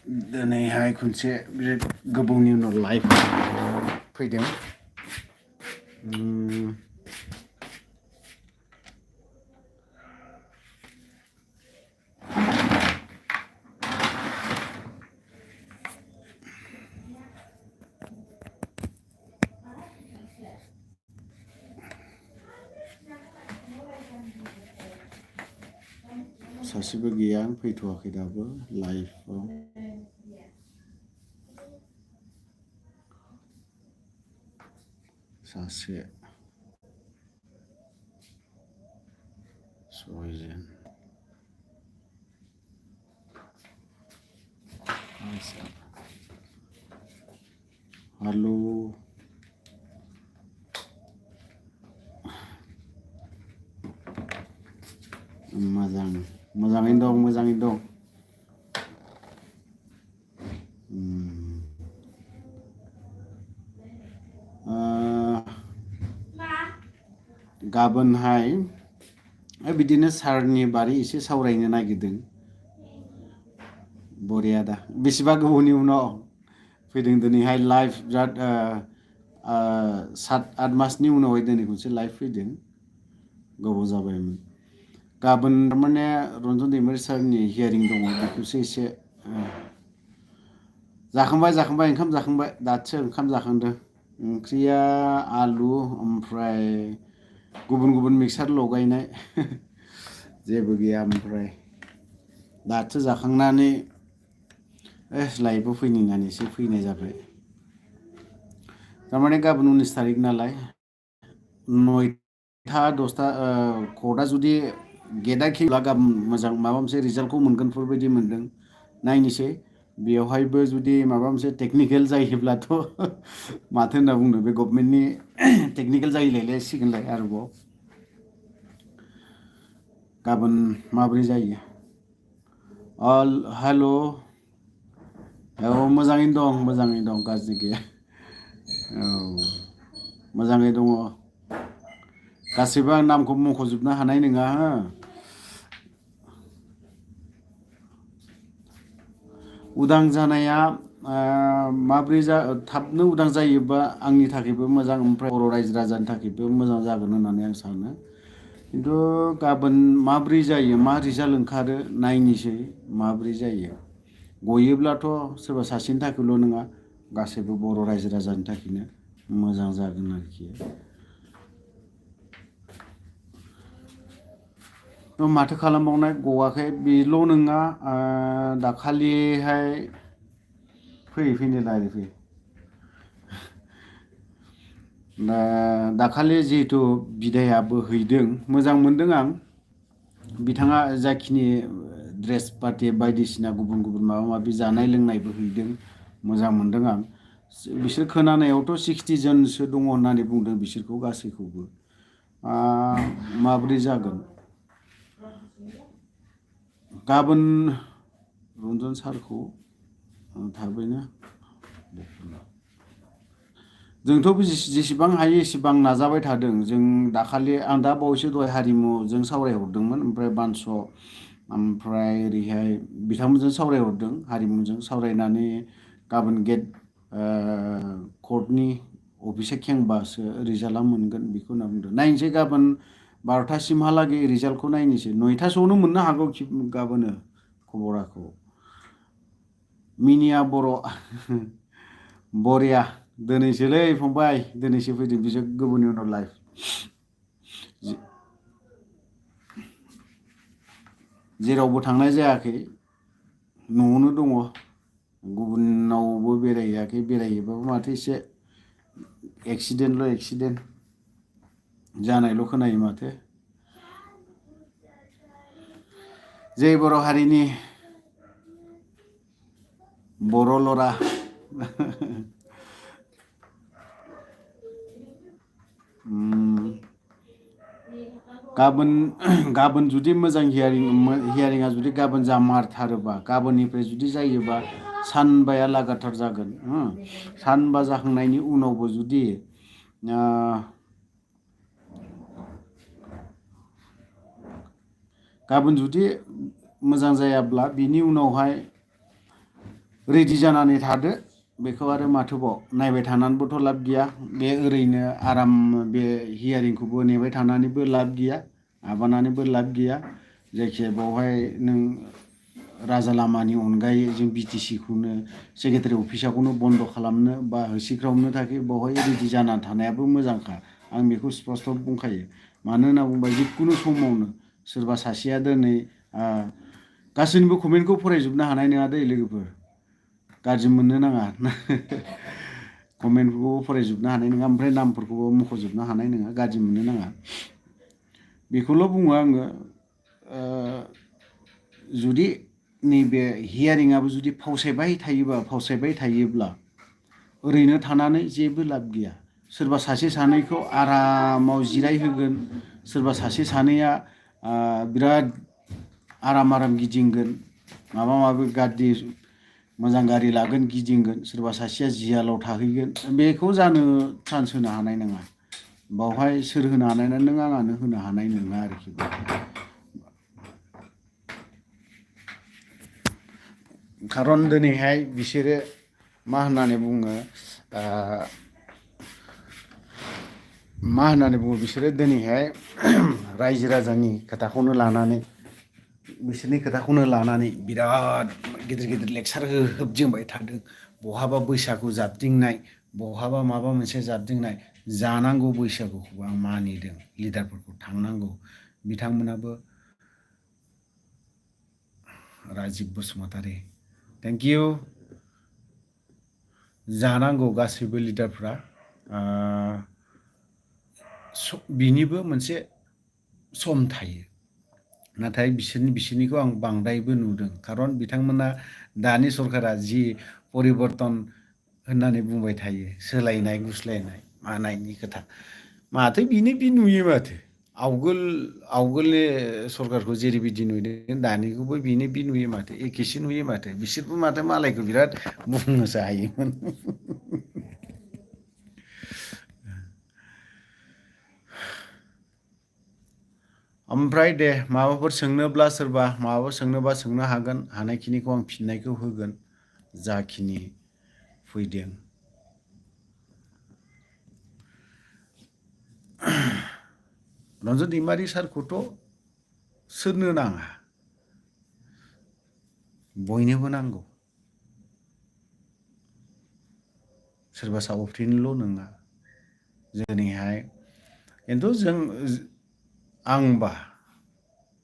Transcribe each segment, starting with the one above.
दिनैहाय खनसे बिराद गोबावनि उनाव लाइभ फैदों। सासेबो गैया फैथ'वाखै दाबो लाइभआव। सासे सयजन हेलो मोजाङैनो दं। गाबोनहाय बिदिनो सारनि बारै एसे सावरायनो नागिरदों। बरिया दा बेसेबा गोबावनि उनाव फैदों दिनैहाय लाइभ बिराद 7-8 मासनि उनावहाय दिनै खनसे लाइभ फैदों। गोबाव जाबायमोन। गाबोन थारमाने रन्जन दैमारि सारनि हियारिं दङ बेखौसो एसे जाखांबाय ओंखाम जाखांबाय दासो ओंखाम जाखांदों। ओंख्रिया आलु ओमफ्राय गुबुन मिक्सार लगायनाय जेबो गैया। ओमफ्राय दासो जाखांनानै लाइभआव फैनो होननानैसो फैनाय जाबाय। थारमाने गाबोन 19 तारिख नालाय 9-10 कर्टआ जुदि गेटआ खेंब्ला गाबोन मोजां माबा मोनसे रिजाल्टखौ मोनगोनफोर बायदि मोनदों। नायनोसै बेयावहायबो जुदि माबा मोनसे टेकनिकेल जायोब्लाथ' माथो होनना बुंनो बे गभर्नमेन्टनि टेकनिकेल जायैलायसिगोनलाय आरोबाव। गाबोन माबोरै जायो। हेल' मोजाङैनो दं गाज्रि गैया। मोजाङै दङ। गासैबो आं नामखौ मख'जोबनो हानाय नङा हो। उदां जानाया माब्रै थाबनो उदां जायोबा आंनि थाखायबो मोजां ओमफ्राय बर' रायजो राजानि थाखायबो मोजां जागोन होननानै आं सानो। खिन्थु गाबोन माब्रै जायो मा रिजाल्ट ओंखारो नायनोसै माब्रै जायो। गयोब्लाथ' सोरबा सासेनि थाखायल' नङा गासैबो बर' रायजो राजानि थाखायनो मोजां जागोन आरोखि। माथो खालामबावनाय गवाखै बेल' नङा। दाखालिहाय फैनायलाय दाखालि जिहेथु बिदायाबो हैदों मोजां मोनदों आं। बिथाङा जाखिनि ड्रेस पार्टि बायदिसिना गुबुन माबा माबि जानाय लोंनायबो हैदों मोजां मोनदों आं। बिसोर खोनानायावथ' 60 जनसो दङ होननानै बुंदों बिसोरखौ गासैखौबो। माब्रै जागोन गाबोन रन्जन सारखौ थाबैनो जोंथ' जेसेबां हायो एसेबां नाजाबाय थादों। जों दाखालि आं दा बावैसो दहाय हारिमुजों सावरायहरदोंमोन ओमफ्राय बानस' ओमफ्राय ओरैहाय बिथांमोनजों सावरायहरदों हारिमुजों सावरायनानै गाबोन गेट कर्टनि अफिसा खेंबासो रिजाल्टआ मोनगोन बेखौ होनना बुंदों। नायनोसै गाबोन 12थासिमहालागै रिजाल्टखौ नायनोसै 9थासोआवनो मोननो हागौ गाबोनो खबराखौ। मिनिया बर' बरिया दिनैसोलै फंबाय दिनैसो फैदों बिसोर गोबावनि उनाव लाइभ। जेरावबो थांनाय जायाखै न'आवनो दङ। गुबुनावबो बेरायहैयाखै बेरायहैबाबो माथो एसे एक्सिडेन्ट जानायल' खोनायो माथो। जै बर' हारिनि बर' लरा गाबोन जुदि मोजां हियारिंआ जुदि गाबोन जामारथारोबा गाबोननिफ्राय जुदि जायोबा सानबाया लागातार जागोन। सानबा जाखांनायनि उनावबो जुदि गाबोन जुदि मोजां जायाब्ला बिनि उनावहाय रेडि जानानै थादो बेखौ आरो माथोबाव नायबाय थानानैबोथ' लाब गैया बे ओरैनो आराम बे हियारिंखौबो नेबाय थानानैबो लाब गैया माबानानैबो लाब गैया जायखिया बावहाय नों राजा लामानि अनगायै जों बिटिसि खौनो सेक्रेटारि अफिसाखौनो बन्द' खालामनो बा होसिख्रावनो थाखाय बावहाय रेडि जानानै थानायाबो मोजांखा आं बेखौ स्पस्ट' बुंखायो मानो होनना बुङोबा जिखुनु समावनो सोरबा सासेया दिनै गासैनिबो कमेन्टखौ फरायजोबनो हानाय नङा दै लोगोफोर गाज्रि मोननो नाङा कमेन्टफोरखौबो फरायजोबनो हानाय नङा ओमफ्राय नामफोरखौबो मख'जोबनो हानाय नङा गाज्रि मोननो नाङा बेखौल' बुङो आङो जुदि नैबे हियारिंआबो जुदि फावसायबाय थायोब्ला ओरैनो थानानै जेबो लाब गैया सोरबा सासे सानैखौ आरामाव जिरायहोगोन सोरबा सासे सानैया बिराद आराम गिदिंगोन माबा माबि गाज्रि मोजां गारि लागोन गिदिंगोन सोरबा सासेया जियालाव थाहैगोन बेखौ जानो चान्स होनो हानाय नङा बावहाय सोर होनो हानाय नङा नों आंहानो होनो हानाय नङा आरोखि खारन दिनैहाय बिसोरो मा होननानै बुङो बिसोरो दिनैहाय रायजो राजानि खोथाखौनो लानानै बिसोरनि खोथाखौनो लानानै बिराद गिदिर गिदिर लेक्सार होबथिंबाय थादों बहाबा बैसागु जाबथिंनाय बहाबा माबा मोनसे जाबथिंनाय जानांगौ बैसागुखौ आं मानिदों लिडारफोरखौ थांनांगौ बिथांमोनाबो राजिब बसुमतारी थेंक इउ जानांगौ गासैबो लिडारफ्रा बिनिबो मोनसे सम थायो नाथाय बिसोरनिखौ आं बांद्रायबो नुदों खारन बिथांमोना दानि सरकारा जि परिबर्तन होननानै बुंबाय थायो सोलायनाय गुस्लायनाय मानायनि खोथा माथो बिनो बि नुयो माथो आवगोलनि सरकारखौ जेरैबायदि नुदों दानिखौबो बिनो बि नुयो माथो एखेसो नुयो माथो बिसोरबो माथो मालायखौ बिराद बुंनोसो हायोमोन ओमफ्राय दे माबाफोर सोंनोब्ला सोरबा माबाफोर सोंनोबा सोंनो हागोन हानायखिनिखौ आं फिननायखौ होगोन जाखिनि फैदों रन्जन दैमारि सारखौथ' सोरनो नाङा बयनोबो नांगौ सोरबा सावफ्रिनोल' नङा दिनैहाय खिन्थु आंबा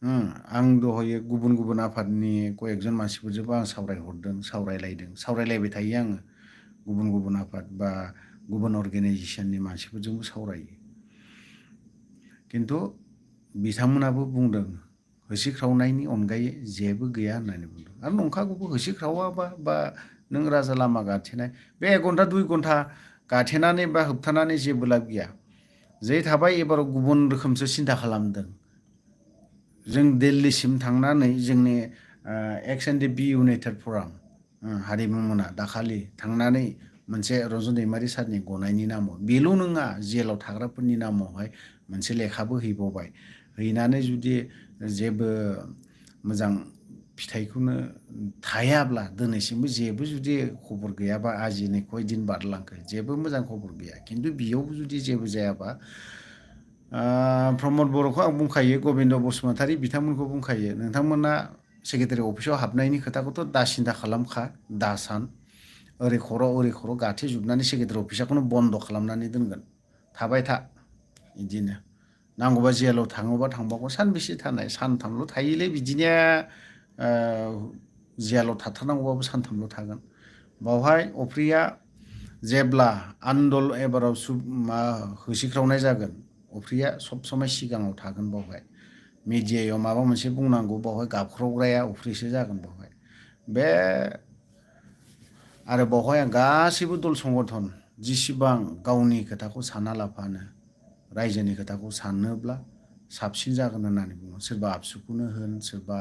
आं दहायो गुबुन आफादनि कয়েকজন मानसिफोरजोंबो आं सावरायलायबाय थायो आङो गुबुन आफाद बा गुबुन अर्गेनाइजेसननि मानसिफोरजोंबो सावरायो खिन्थु बिथांमोनाबो बुंदों होसिख्रावनायनि अनगायै जेबो गैया होननानै बुंदों आरो नंखागौबो होसिख्रावाबा बा नों राजा लामा गाथेनाय बे 1 घन्टा 2 घन्टा गाथेनानै बा होबथानानै जेबो लाब गैया जे थाबाय एबाराव गुबुन रोखोमसो सिन्था खालामदों जों दिल्लीसिम थांनानै जोंनि एक्स एन डि बि इउनाइटेड फराम हारिमुमोना दाखालि थांनानै मोनसे रन्जन दैमारि सारनि गनायनि नामाव बेल' नङा जेलाव थाग्राफोरनि नामावहाय मोनसे लेखाबो हैबावबाय हैनानै जुदि जेबो मोजां फिथाइखौनो थायाब्ला दिनैसिमबो जेबो जुदि खबर गैयाबा आजि नै कयदिन बारलांखो जेबो मोजां खबर गैया खिन्थु बेयावबो जुदि जेबो जायाबा प्रमद बर'खौ आं बुंखायो गबिन्द बसुमतारी बिथांमोनखौ बुंखायो नोंथांमोना सेक्रेटारि अफिसाव हाबनायनि खोथाखौथ' दा सिन्था खालामखा दा सान ओरै खर' गाथेजोबनानै सेक्रेटारि अफिसाखौनो बन्द' खालामनानै दोनगोन थाबाय था बिदिनो नांगौबा जेलाव थाङोबा थांबावगोन सानबेसे थानाय सानथामल' थायोलै बिदिनो जेलाव थाथारनांगौबाबो सानथामल' थागोन बावहाय अफ्रिया जेब्ला एबाराव होसिख्रावनाय जागोन अफ्रिया सब समाय सिगाङाव थागोन बावहाय मिडियायाव माबा मोनसे बुंनांगौ बावहाय गाबख्रावग्राया अफ्रिसो जागोन बावहाय बे आरो बावहाय आं गासैबो दल संगठन जिसिबां गावनि खोथाखौ साना लाफानो रायजोनि खोथाखौ सानोब्ला साबसिन जागोन होननानै बुङो सोरबा आबसुखौनो होन सोरबा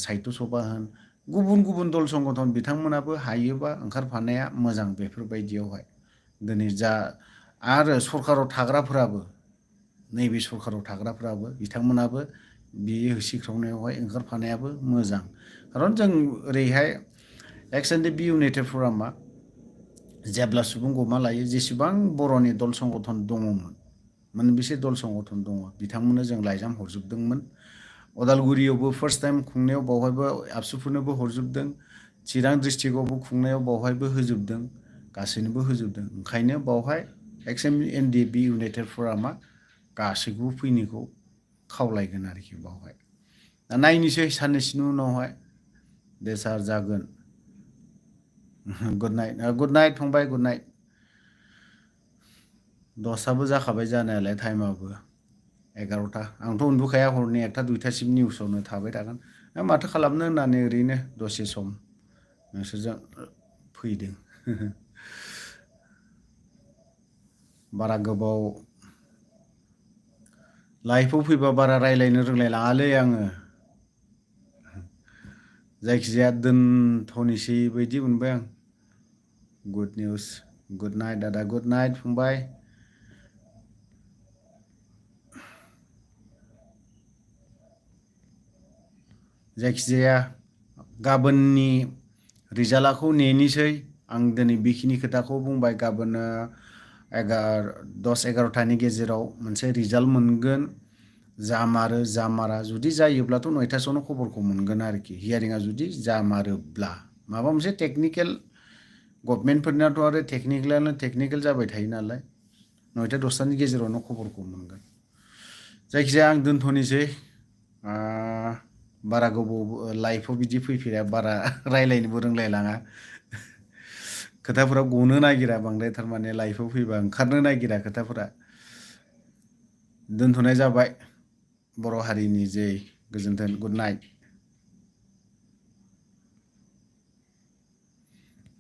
साहित्य सभा होन गुबुन दल संगठन बिथांमोनाबो हायोबा ओंखारफानाया मोजां बेफोरबायदियावहाय दिनै आरो सरकाराव थाग्राफोराबो नैबे सरकाराव थाग्राफ्राबो बिथांमोनाबो बे होसिख्रावनायावहाय ओंखारफानायाबो मोजां खारन जों ओरैहाय एक्स एन्ड बि इउनाइटेड फरामा जेब्ला सुबुं गमा लायो जेसेबां बर'नि दल संगठन दङमोन मोनबेसे दल संगठन दङ बिथांमोननो जों लाइजाम हरजोबदोंमोन अदालगुरियावबो फार्स्ट टाइम खुंनायाव बावहायबो आबसुफोरनोबो हरजोबदों चिरां डिस्ट्रिक्टआवबो खुंनायाव बावहायबो होजोबदों गासैनोबो होजोबदों ओंखायनो बावहाय एक्स एन डि बि इउनाइटेड फरामा गासैखौबो फैनायखौ खावलायगोन आरोखि बावहाय दा नायनोसै साननैसोनि उनावहाय दे सार जागोन गुड नाइट फंबाय गुड नाइट 10 जाखाबाय जानायालाय टाइमाबो 11टा आंथ' उन्दुखाया हरनि 1टा 2टासिम निउसावनो थाबाय थागोन माथो खालामनो होननानै ओरैनो दसे सम नोंसोरजों फैदों बारा गोबाव लाइफआव फैबा बारा रायलायनो रोंलायलाङालै आङो जायखिजाया दोनथ'नोसै बायदि मोनबाय आं गुड निउस गुड नाइट दादा गुड नाइट फंबाय जायखिजाया गाबोननि रिजाल्टखौ नेनोसै आं दिनै बेखिनि खोथाखौ बुंबाय गाबोनो 10-11टानि गेजेराव मोनसे रिजाल्ट मोनगोन जामारो जामारा जुदि जायोब्लाथ' 9टासोआवनो खबरखौ मोनगोन आरोखि हियारिंआ जुदि जामारोब्ला माबा मोनसे टेकनिकेल गभर्नमेन्टफोरनाथ' आरो टेकनिकेल जाबाय थायो नालाय 9टा 10टानि गेजेरावनो खबरखौ मोनगोन जायखिजाया आं दोनथ'नोसै बारा गोबाव लाइफआव बिदि फैफेरा बारा रायलायनोबो रोंलायलाङा खोथाफोरा गनो नागिरा बांद्राय थारमाने लाइफआव फैबा ओंखारनो नागिरा खोथाफोरा दोनथ'नाय जाबाय बर' हारिनि जै गोजोन्थों गुड नाइट